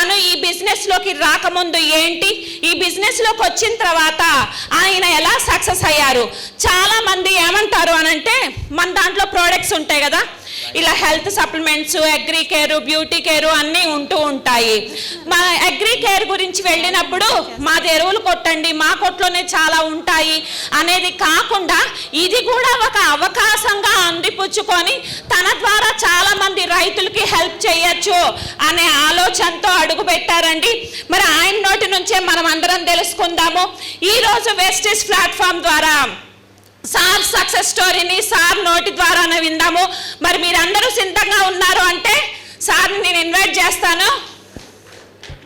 తను ఈ బిజినెస్లోకి రాకముందు ఏంటి, ఈ బిజినెస్లోకి వచ్చిన తర్వాత ఆయన ఎలా సక్సెస్ అయ్యారు. చాలామంది ఏమంటారు అనంటే, మన దాంట్లో ప్రోడక్ట్స్ ఉంటాయి కదా, ఇలా health supplements, agri care, beauty care అన్నీ ఉంటూ ఉంటాయి. మా అగ్రి కేర్ గురించి వెళ్ళినప్పుడు మాది ఎరువులు కొట్టండి, మా కొట్లోనే చాలా ఉంటాయి అనేది కాకుండా ఇది కూడా ఒక అవకాశంగా అందిపుచ్చుకొని తన ద్వారా చాలా మంది రైతులకి హెల్ప్ చేయొచ్చు అనే ఆలోచనతో అడుగు పెట్టారండి. మరి ఆయన నోటి నుంచే మనం అందరం తెలుసుకుందాము. ఈరోజు వెస్టీజ్ ప్లాట్ఫామ్ ద్వారా సార్ సక్సెస్ స్టోరీని సార్ నోటి ద్వారానే విందాము. మరి మీరందరూ సిద్ధంగా ఉన్నారు అంటే సార్ని నేను ఇన్వైట్ చేస్తాను.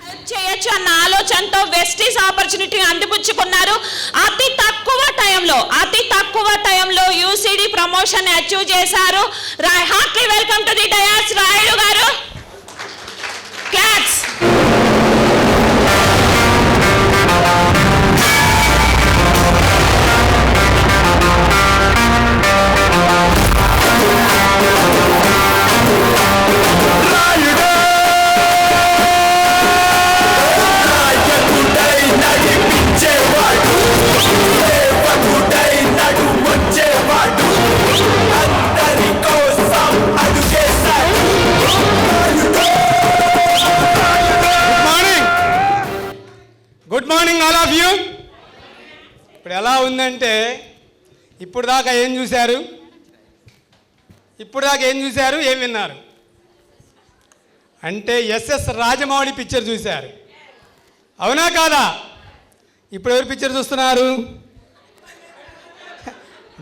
హెల్ప్ చేయొచ్చు అన్న ఆలోచనతో వెస్టీజ్ ఆపర్చునిటీని అందిపుచ్చుకున్నారు. అతి తక్కువ టైంలో యూసీడీ ప్రమోషన్ అచీవ్ చేశారు. Heartly welcome to the dias Rayudu garu. Claps. Good morning all of you. ఇప్పుడు ఎలా ఉందంటే, ఇప్పుడు దాకా ఏం చూశారు, ఏం విన్నారు అంటే ఎస్ఎస్ రాజమౌళి పిక్చర్ చూశారు, అవునా కాదా? ఇప్పుడు ఎవరు పిక్చర్ చూస్తున్నారు?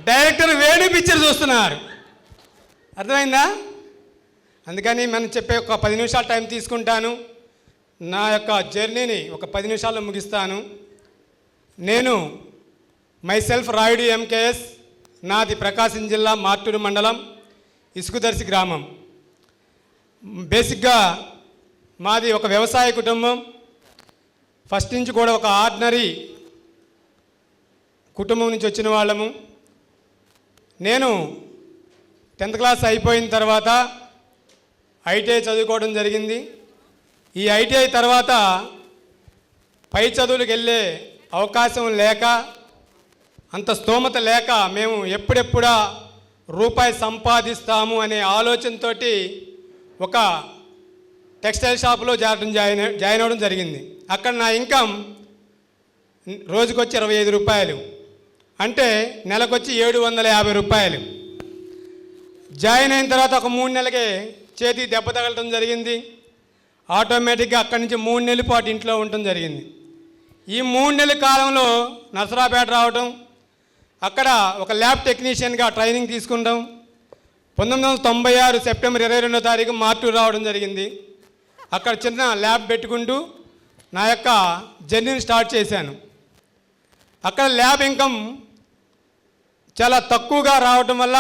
డైరెక్టర్ వేణు పిక్చర్ చూస్తున్నారు. అర్థమైందా? అందుకని మనం చెప్పే ఒక 10 నిమిషాలు టైం తీసుకుంటాను. నా యొక్క జర్నీని ఒక 10 నిమిషాల్లో ముగిస్తాను. నేను మైసెల్ఫ్ రాయుడు ఎంకేఎస్, నాది ప్రకాశం జిల్లా మార్టూరు మండలం ఇసుకుదర్శి గ్రామం. బేసిక్గా మాది ఒక వ్యవసాయ కుటుంబం. ఫస్ట్ నుంచి కూడా ఒక ఆర్డినరీ కుటుంబం నుంచి వచ్చిన వాళ్ళము. నేను 10th క్లాస్ అయిపోయిన తర్వాత ఐటీఐ చదువుకోవడం జరిగింది. ఈ ఐటీఐ తర్వాత పై చదువులకు వెళ్ళే అవకాశం లేక, అంత స్తోమత లేక మేము ఎప్పుడెప్పుడా రూపాయి సంపాదిస్తాము అనే ఆలోచనతో ఒక టెక్స్టైల్ షాపులో జాయిన్ అవ్వడం జరిగింది. అక్కడ నా ఇన్కమ్ రోజుకొచ్చి 25 రూపాయలు, అంటే నెలకొచ్చి 750 రూపాయలు. జాయిన్ అయిన తర్వాత ఒక 3 నెలలకే చేతికి దెబ్బ తగలటం జరిగింది. ఆటోమేటిక్గా అక్కడి నుంచి 3 నెలల పాటు ఇంట్లో ఉండటం జరిగింది. ఈ 3 నెలల కాలంలో నసరాపేట రావడం, అక్కడ ఒక ల్యాబ్ టెక్నీషియన్గా ట్రైనింగ్ తీసుకుంటాం. 1996 సెప్టెంబర్ 22వ తారీఖు మార్టూరు రావడం జరిగింది. అక్కడ చిన్న ల్యాబ్ పెట్టుకుంటూ నా యొక్క జర్నీని స్టార్ట్ చేశాను. అక్కడ ల్యాబ్ ఇన్కమ్ చాలా తక్కువగా రావటం వల్ల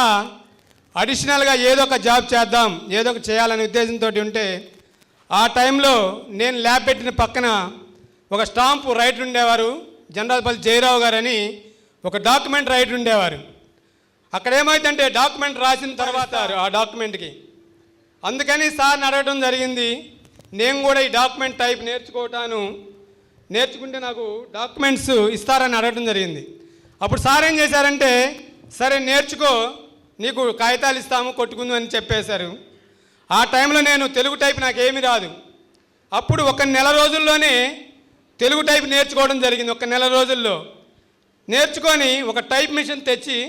అడిషనల్గా ఏదో ఒక జాబ్ చేద్దాం, ఏదో ఒక చేయాలనే ఉద్దేశంతో ఉంటే, ఆ టైంలో నేను ల్యాబ్ పెట్టిన పక్కన ఒక స్టాంపు రైటర్ ఉండేవారు, జనరల్పల్లి జయరావు గారని ఒక డాక్యుమెంట్ రైటర్ ఉండేవారు. అక్కడ ఏమైందంటే డాక్యుమెంట్ రాసిన తర్వాత ఆ డాక్యుమెంట్కి, అందుకని సార్ని అడగడం జరిగింది. నేను కూడా ఈ డాక్యుమెంట్ టైప్ నేర్చుకుంటే నాకు డాక్యుమెంట్స్ ఇస్తారని అడగడం జరిగింది. అప్పుడు సార్ ఏం చేశారంటే, సరే నేర్చుకో, నీకు కాగితాలు ఇస్తాము కొట్టుకుందు అని చెప్పేశారు. ఆ టైంలో నేను తెలుగు టైప్ నాకేమీ రాదు. అప్పుడు 1 నెల రోజుల్లోనే తెలుగు టైప్ నేర్చుకోవడం జరిగింది. 1 నెల రోజుల్లో నేర్చుకొని ఒక టైప్ మిషన్ తెచ్చి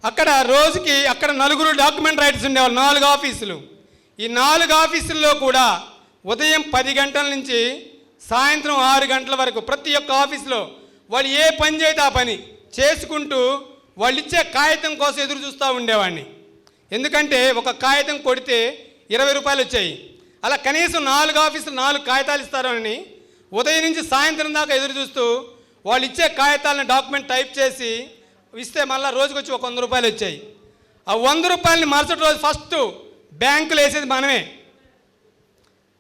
అక్కడ రోజుకి అక్కడ 4 డాక్యుమెంట్ రైటర్స్ ఉండేవాళ్ళు, 4 ఆఫీసులు. ఈ 4 ఆఫీసుల్లో కూడా ఉదయం 10 గంటల నుంచి సాయంత్రం 6 గంటల వరకు ప్రతి ఒక్క ఆఫీసులో వాళ్ళు ఏ పని చేస్తే ఆ పని చేసుకుంటూ వాళ్ళు ఇచ్చే కాగితం కోసం ఎదురు చూస్తూ ఉండేవాడిని. ఎందుకంటే ఒక కాగితం కొడితే 20 రూపాయలు వచ్చాయి. అలా కనీసం 4 ఆఫీసులు 4 కాగితాలు ఇస్తారని ఉదయం నుంచి సాయంత్రం దాకా ఎదురు చూస్తూ వాళ్ళు ఇచ్చే కాగితాలను డాక్యుమెంట్ టైప్ చేసి ఇస్తే మళ్ళీ రోజుకి వచ్చి ఒక 100 రూపాయలు వచ్చాయి. ఆ 100 రూపాయలని మరుసటి రోజు ఫస్ట్ బ్యాంకులో వేసేది మనమే.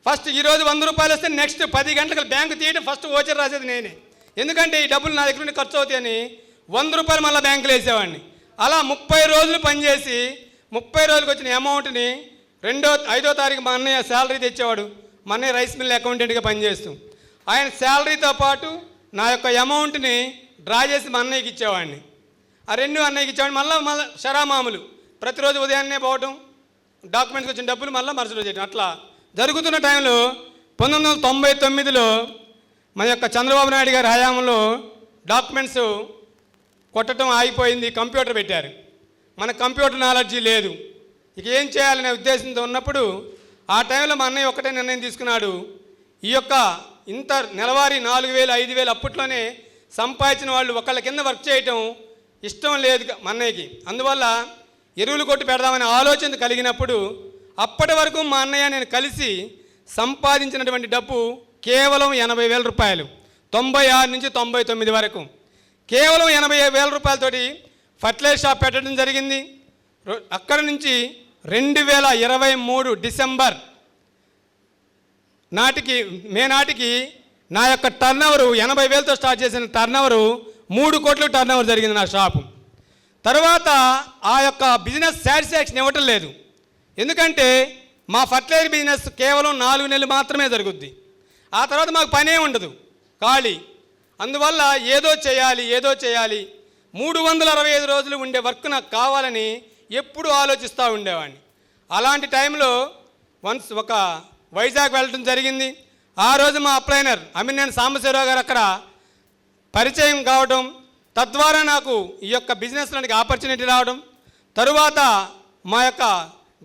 ఫస్ట్ ఈరోజు 100 రూపాయలు వస్తే నెక్స్ట్ 10 గంటలకు బ్యాంకు తీయడం ఫస్ట్ ఓచర్ రాసేది నేనే. ఎందుకంటే ఈ డబ్బులు నా దగ్గర నుండి ఖర్చు అవుతాయని 100 రూపాయలు మళ్ళీ బ్యాంకులో వేసేవాడిని. అలా 30 రోజులు పనిచేసి 30 రోజులకు వచ్చిన అమౌంట్ని 5వ తారీఖు మా అన్నయ్య శాలరీ తెచ్చేవాడు. మన రైస్ మిల్ అకౌంటెంట్గా పనిచేస్తూ ఆయన శాలరీతో పాటు నా యొక్క అమౌంట్ని డ్రా చేసి మా అన్నయ్యకి ఇచ్చేవాడిని. ఆ రెండు అన్నయ్యకి ఇచ్చేవాడిని. మళ్ళీ షరామాములు ప్రతిరోజు ఉదయాన్నే పోవటం, డాక్యుమెంట్స్ వచ్చిన డబ్బులు మళ్ళీ మరుసటి రోజు చేయటం. అట్లా జరుగుతున్న టైంలో 1999లో మన యొక్క చంద్రబాబు నాయుడు గారి హయాంలో డాక్యుమెంట్స్ కొట్టడం ఆగిపోయింది, కంప్యూటర్ పెట్టారు. మన కంప్యూటర్ నాలెడ్జీ లేదు, ఇక ఏం చేయాలనే ఉద్దేశంతో ఉన్నప్పుడు ఆ టైంలో మా అన్నయ్య ఒకటే నిర్ణయం తీసుకున్నాడు. ఈ యొక్క ఇంత నెలవారీ 4000 5000 అప్పట్లోనే సంపాదించిన వాళ్ళు ఒకళ్ళ కింద వర్క్ చేయటం ఇష్టం లేదు మా అన్నయ్యకి. అందువల్ల ఎరువులు కొట్టి పెడదామనే ఆలోచన కలిగినప్పుడు అప్పటి వరకు మా అన్నయ్య నేను కలిసి సంపాదించినటువంటి డబ్బు కేవలం 80,000 రూపాయలు. 96 నుంచి 99 వరకు కేవలం 80,000 రూపాయలతోటి ఫర్టిలైజర్ షాప్ పెట్టడం జరిగింది. అక్కడి నుంచి 2023 డిసెంబర్ నాటికి మే నాటికి నా యొక్క టర్నోవరు 80,000తో స్టార్ట్ చేసిన టర్నోవరు 3 కోట్ల టర్నోవర్ జరిగింది నా షాపు. తర్వాత ఆ యొక్క బిజినెస్ సాటిస్ఫాక్షన్ ఇవ్వటం లేదు. ఎందుకంటే మా ఫర్టిలైజర్ బిజినెస్ కేవలం 4 నెలలు మాత్రమే జరుగుద్ది. ఆ తర్వాత మాకు పనే ఉండదు, ఖాళీ. అందువల్ల ఏదో చేయాలి 365 రోజులు ఉండే వర్క్ నాకు కావాలని ఎప్పుడు ఆలోచిస్తూ ఉండేవాడిని. అలాంటి టైంలో వన్స్ ఒక వైజాగ్ వెళ్ళడం జరిగింది. ఆ రోజు మా అప్లైనర్ అమినేని సాంబశివరావు గారు అక్కడ పరిచయం కావడం, తద్వారా నాకు ఈ యొక్క బిజినెస్లోనికి ఆపర్చునిటీ రావడం, తరువాత మా యొక్క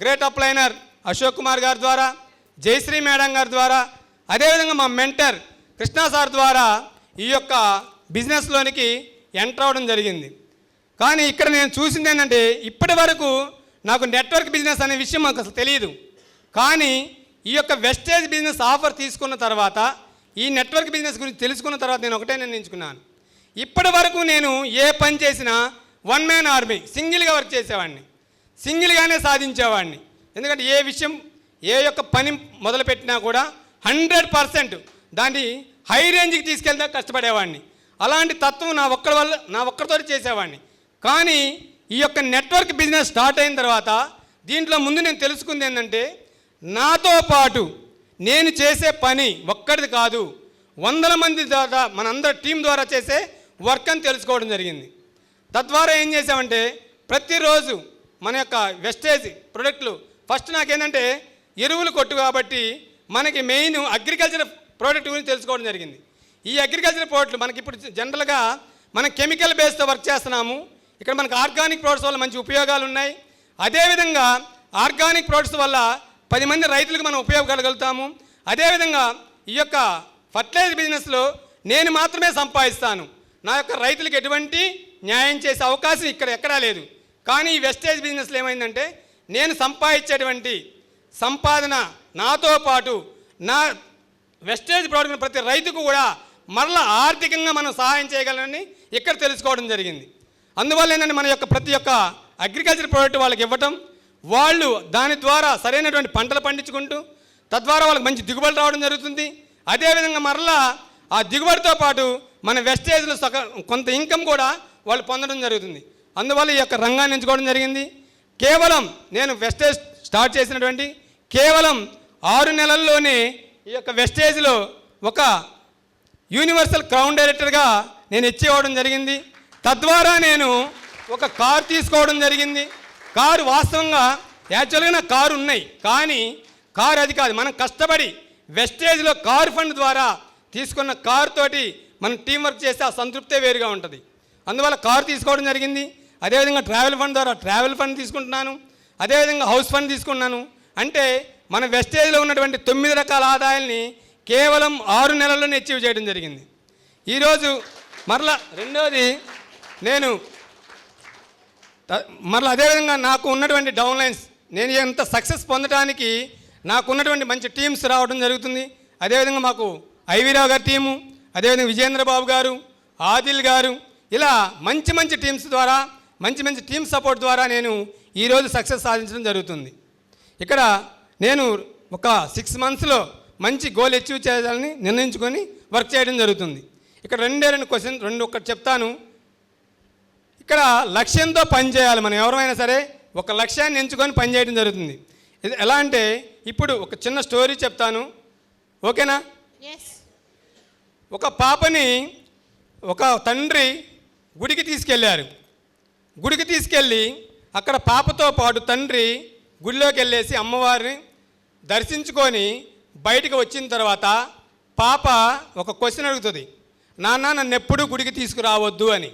గ్రేట్ అప్లైనర్ అశోక్ కుమార్ గారి ద్వారా, జయశ్రీ మేడం గారి ద్వారా, అదేవిధంగా మా మెంటర్ కృష్ణా సార్ ద్వారా ఈ యొక్క బిజినెస్లోనికి ఎంటర్ అవ్వడం జరిగింది. కానీ ఇక్కడ నేను చూసింది ఏంటంటే ఇప్పటి వరకు నాకు నెట్వర్క్ బిజినెస్ అనే విషయం మాకు అసలు తెలియదు. కానీ ఈ యొక్క వెస్టేజ్ బిజినెస్ ఆఫర్ తీసుకున్న తర్వాత, ఈ నెట్వర్క్ బిజినెస్ గురించి తెలుసుకున్న తర్వాత నేను ఒకటే నిర్ణయించుకున్నాను. ఇప్పటి వరకు నేను ఏ పని చేసినా వన్ మ్యాన్ ఆర్మీ, సింగిల్గా వర్క్ చేసేవాడిని, సింగిల్గానే సాధించేవాడిని. ఎందుకంటే ఏ విషయం ఏ యొక్క పని మొదలుపెట్టినా కూడా 100% దాన్ని హై రేంజ్కి తీసుకెళ్తే కష్టపడేవాడిని. అలాంటి తత్వం నా ఒక్కరితో చేసేవాడిని. కానీ ఈ యొక్క నెట్వర్క్ బిజినెస్ స్టార్ట్ అయిన తర్వాత దీంట్లో ముందు నేను తెలుసుకుంది ఏంటంటే, నాతో పాటు నేను చేసే పని ఒక్కడిది కాదు, 100 మంది ద్వారా మనందరి టీం ద్వారా చేసే వర్క్ అని తెలుసుకోవడం జరిగింది. తద్వారా ఏం చేసామంటే ప్రతిరోజు మన యొక్క వెస్టేజ్ ప్రొడక్ట్లు ఫస్ట్ నాకేంటంటే ఎరువులు కొట్టు కాబట్టి మనకి మెయిన్ అగ్రికల్చర్ ప్రోడక్ట్ గురించి తెలుసుకోవడం జరిగింది. ఈ అగ్రికల్చర్ ప్రోడక్ట్లు మనకి ఇప్పుడు జనరల్గా మనం కెమికల్ బేస్తో వర్క్ చేస్తున్నాము. ఇక్కడ మనకు ఆర్గానిక్ ప్రోడక్ట్స్ వల్ల మంచి ఉపయోగాలు ఉన్నాయి. అదేవిధంగా ఆర్గానిక్ ప్రోడక్ట్స్ వల్ల 10 మంది రైతులకు మనం ఉపయోగపడగలుగుతాము. అదేవిధంగా ఈ యొక్క ఫర్టిలైజర్ బిజినెస్లో నేను మాత్రమే సంపాదిస్తాను, నా యొక్క రైతులకు ఎటువంటి న్యాయం చేసే అవకాశం ఇక్కడ ఎక్కడా లేదు. కానీ ఈ వెస్టేజ్ బిజినెస్లో ఏమైందంటే నేను సంపాదించేటువంటి సంపాదన నాతో పాటు నా వెస్టేజ్ ప్రోడక్ట్ ప్రతి రైతుకు కూడా మరలా ఆర్థికంగా మనం సహాయం చేయగలనని ఇక్కడ తెలుసుకోవడం జరిగింది. అందువల్ల ఏంటంటే మన యొక్క ప్రతి ఒక్క అగ్రికల్చర్ ప్రోడక్ట్ వాళ్ళకి ఇవ్వటం, వాళ్ళు దాని ద్వారా సరైనటువంటి పంటలు పండించుకుంటూ తద్వారా వాళ్ళకి మంచి దిగుబడి రావడం జరుగుతుంది. అదేవిధంగా మరలా ఆ దిగుబడితో పాటు మన వెస్టేజ్లో కొంత ఇన్కమ్ కూడా వాళ్ళు పొందడం జరుగుతుంది. అందువల్ల ఈ యొక్క రంగాన్ని ఎంచుకోవడం జరిగింది. కేవలం నేను వెస్టేజ్ స్టార్ట్ చేసినటువంటి కేవలం 6 నెలల్లోనే ఈ యొక్క వెస్టేజ్లో ఒక యూనివర్సల్ క్రౌన్ డైరెక్టర్గా నేను అచీవ్ అవ్వడం జరిగింది. తద్వారా నేను ఒక కారు తీసుకోవడం జరిగింది. కారు వాస్తవంగా యాక్చువల్గా నాకు కారు ఉన్నాయి, కానీ కారు అది కాదు, మనం కష్టపడి వెస్టేజ్లో కారు ఫండ్ ద్వారా తీసుకున్న కారు తోటి మనం టీం వర్క్ చేస్తే ఆ సంతృప్తే వేరుగా ఉంటుంది. అందువల్ల కారు తీసుకోవడం జరిగింది. అదేవిధంగా ట్రావెల్ ఫండ్ ద్వారా ట్రావెల్ ఫండ్ తీసుకుంటున్నాను. అదేవిధంగా హౌస్ ఫండ్ తీసుకున్నాను. అంటే మన వెస్టేజ్లో ఉన్నటువంటి 9 రకాల ఆదాయాల్ని కేవలం 6 నెలల్లోనే అచీవ్ చేయడం జరిగింది. ఈరోజు మరలా రెండోది నేను మరలా అదేవిధంగా నాకు ఉన్నటువంటి డౌన్లైన్స్ నేను ఎంత సక్సెస్ పొందడానికి నాకు ఉన్నటువంటి మంచి టీమ్స్ రావడం జరుగుతుంది. అదేవిధంగా మాకు ఐవీరావు గారి టీము, అదేవిధంగా విజేంద్రబాబు గారు, ఆదిల్ గారు, ఇలా మంచి మంచి టీమ్స్ ద్వారా మంచి టీమ్ సపోర్ట్ ద్వారా నేను ఈరోజు సక్సెస్ సాధించడం జరుగుతుంది. ఇక్కడ నేను ఒక 6 మంత్స్లో మంచి గోల్ అచీవ్ చేయాలని నిర్ణయించుకొని వర్క్ చేయడం జరుగుతుంది. ఇక్కడ రెండు క్వశ్చన్ ఒకటి చెప్తాను. ఇక్కడ లక్ష్యంతో పనిచేయాలి. మనం ఎవరైనా సరే ఒక లక్ష్యాన్ని ఎంచుకొని పనిచేయడం జరుగుతుంది. ఇది ఎలా అంటే ఇప్పుడు ఒక చిన్న స్టోరీ చెప్తాను. ఓకేనా? ఒక పాపని ఒక తండ్రి గుడికి తీసుకెళ్ళారు. గుడికి తీసుకెళ్ళి అక్కడ పాపతో పాటు తండ్రి గుడిలోకి వెళ్ళేసి అమ్మవారిని దర్శించుకొని బయటికి వచ్చిన తర్వాత పాప ఒక క్వశ్చన్ అడుగుతుంది, నాన్న నన్ను ఎప్పుడూ గుడికి తీసుకురావద్దు అని.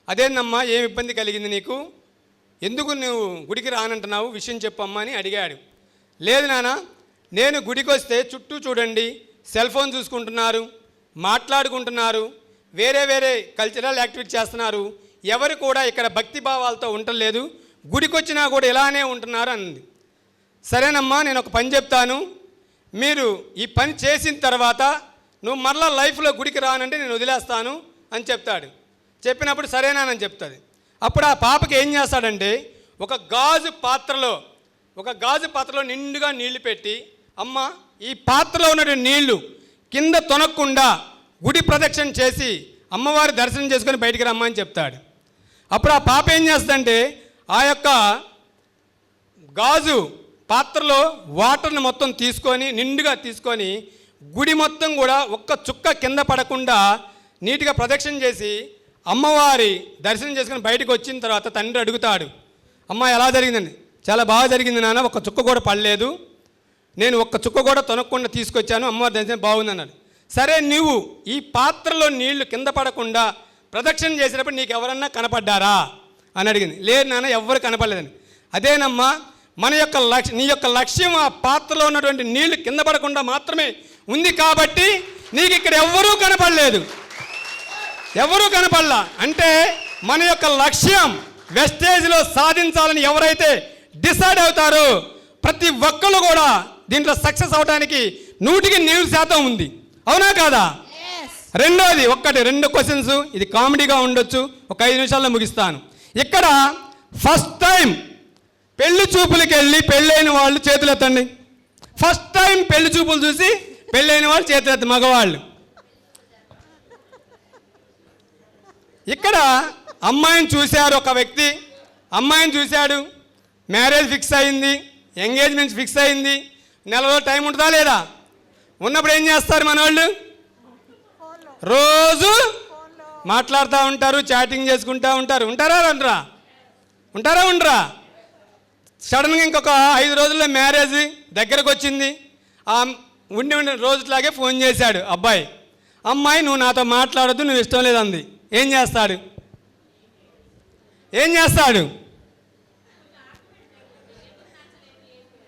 అదేనమ్మా, ఏం ఇబ్బంది కలిగింది నీకు, ఎందుకు నువ్వు గుడికి రానంటున్నావు, విషయం చెప్పమ్మా అని అడిగాడు. లేదు నాన్న, నేను గుడికి వస్తే చుట్టూ చూడండి, సెల్ ఫోన్ చూసుకుంటున్నారు, మాట్లాడుకుంటున్నారు, వేరే వేరే కల్చరల్ యాక్టివిటీ చేస్తున్నారు, ఎవరు కూడా ఇక్కడ భక్తి భావాలతో ఉండలేదు, గుడికి వచ్చినా కూడా ఇలానే ఉంటున్నారు అంది. సరేనమ్మా, నేను ఒక పని చెప్తాను, మీరు ఈ పని చేసిన తర్వాత నువ్వు మరలా లైఫ్లో గుడికి రానంటే నేను వదిలేస్తాను అని చెప్తాడు. చెప్పినప్పుడు సరేనానని చెప్తుంది. అప్పుడు ఆ పాపకి ఏం చేస్తాడంటే ఒక గాజు పాత్రలో నిండుగా నీళ్లు పెట్టి, అమ్మ ఈ పాత్రలో ఉన్న నీళ్లు కింద తొనక్కుండా గుడి ప్రదక్షిణ చేసి అమ్మవారి దర్శనం చేసుకొని బయటికి రమ్మని చెప్తాడు. అప్పుడు ఆ పాప ఏం చేస్తుందంటే ఆ యొక్క గాజు పాత్రలో వాటర్ని మొత్తం తీసుకొని నిండుగా తీసుకొని గుడి మొత్తం కూడా ఒక్క చుక్క కింద పడకుండా నీట్గా ప్రదక్షిణ చేసి అమ్మవారి దర్శనం చేసుకుని బయటకు వచ్చిన తర్వాత తండ్రి అడుగుతాడు, అమ్మ ఎలా జరిగిందండి? చాలా బాగా జరిగింది నాన్న, ఒక్క చుక్క కూడా పడలేదు, నేను ఒక్క చుక్క కూడా తొనక్కుండా తీసుకొచ్చాను, అమ్మవారి దర్శనం బాగుందన్నాడు. సరే, నువ్వు ఈ పాత్రలో నీళ్లు కింద పడకుండా ప్రదక్షిణ చేసినప్పుడు నీకు ఎవరన్నా కనపడ్డారా అని అడిగింది. లేదు నాన్న, ఎవ్వరు కనపడలేదని. అదేనమ్మా, నీ యొక్క లక్ష్యం ఆ పాత్రలో ఉన్నటువంటి నీళ్లు కింద పడకుండా మాత్రమే ఉంది కాబట్టి నీకు ఇక్కడ ఎవ్వరూ కనపడలా. అంటే మన యొక్క లక్ష్యం వెస్టేజ్లో సాధించాలని ఎవరైతే డిసైడ్ అవుతారో ప్రతి ఒక్కరు కూడా దీంట్లో సక్సెస్ అవడానికి 100% ఉంది. అవునా కాదా? రెండోది రెండు క్వశ్చన్స్, ఇది కామెడీగా ఉండొచ్చు, ఒక 5 నిమిషాల్లో ముగిస్తాను. ఇక్కడ ఫస్ట్ టైం పెళ్లి చూపులకి వెళ్ళి పెళ్ళైన వాళ్ళు చేతులు ఎత్తండి. ఫస్ట్ టైం పెళ్లి చూపులు చూసి పెళ్ళైన వాళ్ళు చేతులు ఎత్త, మగవాళ్ళు. ఇక్కడ అమ్మాయిని చూశారు, ఒక వ్యక్తి అమ్మాయిని చూశాడు, మ్యారేజ్ ఫిక్స్ అయింది, ఎంగేజ్మెంట్ ఫిక్స్ అయింది, నెల రోజులు టైం ఉంటుందా లేదా? ఉన్నప్పుడు ఏం చేస్తారు మన వాళ్ళు? రోజు మాట్లాడుతూ ఉంటారు, చాటింగ్ చేసుకుంటూ ఉంటారు. ఉంటారా ఉండరా? సడన్గా ఇంకొక 5 రోజుల్లో మ్యారేజ్ దగ్గరకు వచ్చింది. ఆ ఉండి రోజులాగే ఫోన్ చేశాడు అబ్బాయి, అమ్మాయి నువ్వు నాతో మాట్లాడొద్దు, నువ్వు ఇష్టం లేదంది. ఏం చేస్తాడు?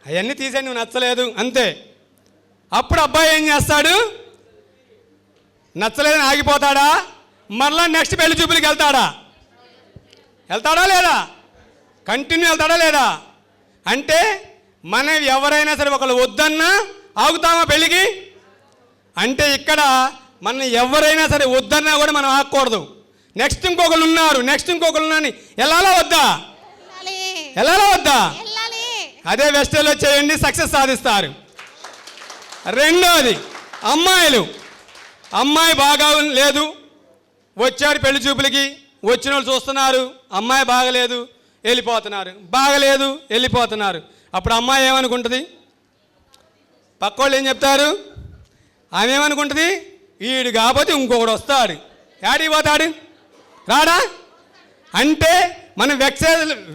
అవన్నీ తీసేది, నువ్వు నచ్చలేదు అంతే. అప్పుడు అబ్బాయి ఏం చేస్తాడు? నచ్చలేదని ఆగిపోతాడా? మరలా నెక్స్ట్ పెళ్లి చూపులకి వెళ్తాడా లేదా? కంటిన్యూ వెళ్తాడా లేదా? అంటే మనం ఎవరైనా సరే ఒకళ్ళు వద్దన్నా ఆగుతామా పెళ్ళికి? అంటే ఇక్కడ మనం ఎవరైనా సరే వద్దన్నా కూడా మనం ఆగకూడదు. నెక్స్ట్ ఇంకొకరు ఉన్నారు వెళ్ళాలా వద్దా? అదే వెస్టేజ్లో చేయండి, సక్సెస్ సాధిస్తారు. రెండోది, అమ్మాయి బాగా లేదు, వచ్చారు పెళ్లి చూపులకి, వచ్చిన వాళ్ళు చూస్తున్నారు, అమ్మాయి బాగలేదు వెళ్ళిపోతున్నారు. అప్పుడు అమ్మాయి ఏమనుకుంటుంది? పక్కోళ్ళు ఏం చెప్తారు? ఆమె ఏమనుకుంటుంది? వీడు కాకపోతే ఇంకొకడు వస్తాడు, యాడికి పోతాడు, రాడా? అంటే మనం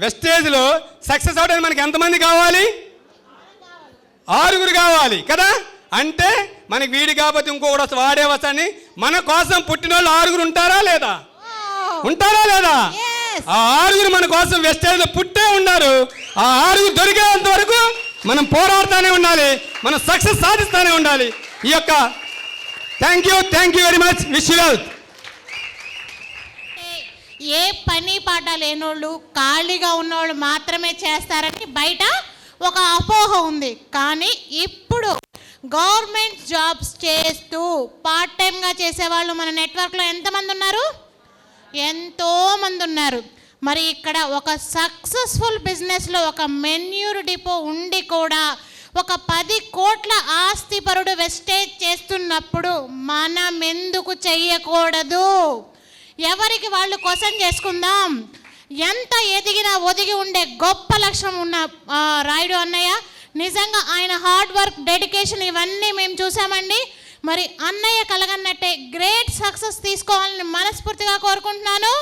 వెస్టేజ్లో సక్సెస్ అవడానికి మనకి ఎంతమంది కావాలి? 6 కావాలి కదా. అంటే మనకి వీడి కాకపోతే ఇంకొకటి వస్తా, వాడే వస్తాడని మన కోసం పుట్టిన వాళ్ళు 6 ఉంటారా లేదా? ఆ 6 మన కోసం వెస్టేజ్లో పుట్టే ఉన్నారు. ఆ 6 దొరికేంత వరకు మనం పోరాడుతూనే ఉండాలి, మనం సక్సెస్ సాధిస్తూనే ఉండాలి. ఈ యొక్క thank you very much, wish you all. ఏ పని పాట లేనోళ్ళు, ఖాళీగా ఉన్నోళ్ళు మాత్రమే చేస్తారని బయట ఒక అపోహ ఉంది. కానీ ఇప్పుడు గవర్నమెంట్ జాబ్స్ చేస్తూ పార్ట్ టైంగా చేసేవాళ్ళు మన నెట్వర్క్లో ఎంతమంది ఉన్నారు? ఎంతోమంది ఉన్నారు. మరి ఇక్కడ ఒక సక్సెస్ఫుల్ బిజినెస్లో ఒక మెన్యూర్ డిపో ఉండి కూడా ఒక 10 కోట్ల ఆస్తిపరుడు వెస్టేజ్ చేస్తున్నప్పుడు మనం ఎందుకు చెయ్యకూడదు? ఎవరికి వాళ్ళు క్వశ్చన్ చేసుకుందాం. ఎంత ఎదిగినా ఒదిగి ఉండే గొప్ప లక్ష్యం ఉన్న రాయుడు అన్నయ్య, నిజంగా ఆయన హార్డ్ వర్క్, డెడికేషన్ ఇవన్నీ మేము చూసామండి. మరి అన్నయ్య కలగన్నట్టే గ్రేట్ సక్సెస్ తీసుకోవాలని మనస్ఫూర్తిగా కోరుకుంటున్నాను.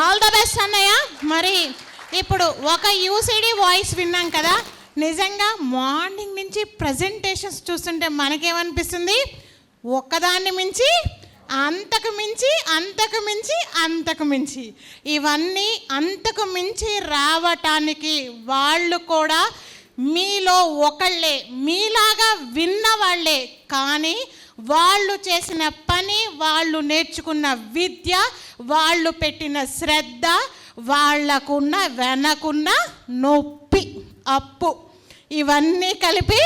ఆల్ ద బెస్ట్ అన్నయ్య. మరి ఇప్పుడు ఒక యూసిడి వాయిస్ విన్నాం కదా, నిజంగా మార్నింగ్ నుంచి ప్రజెంటేషన్స్ చూస్తుంటే మనకేమనిపిస్తుంది, ఒక్కదాన్ని మించి అంతకు మించి అంతకు మించి అంతకు మించి ఇవన్నీ అంతకు మించి రావటానికి వాళ్ళు కూడా మీలో ఒకళ్ళే, మీలాగా విన్న వాళ్ళే. కానీ వాళ్ళు చేసిన పని, వాళ్ళు నేర్చుకున్న విద్య, వాళ్ళు పెట్టిన శ్రద్ధ, వాళ్ళకున్న వెనకున్న నొప్పి, అప్పు, ఇవన్నీ కలిపి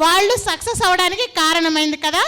వాళ్ళు సక్సెస్ అవడానికి కారణమైంది కదా.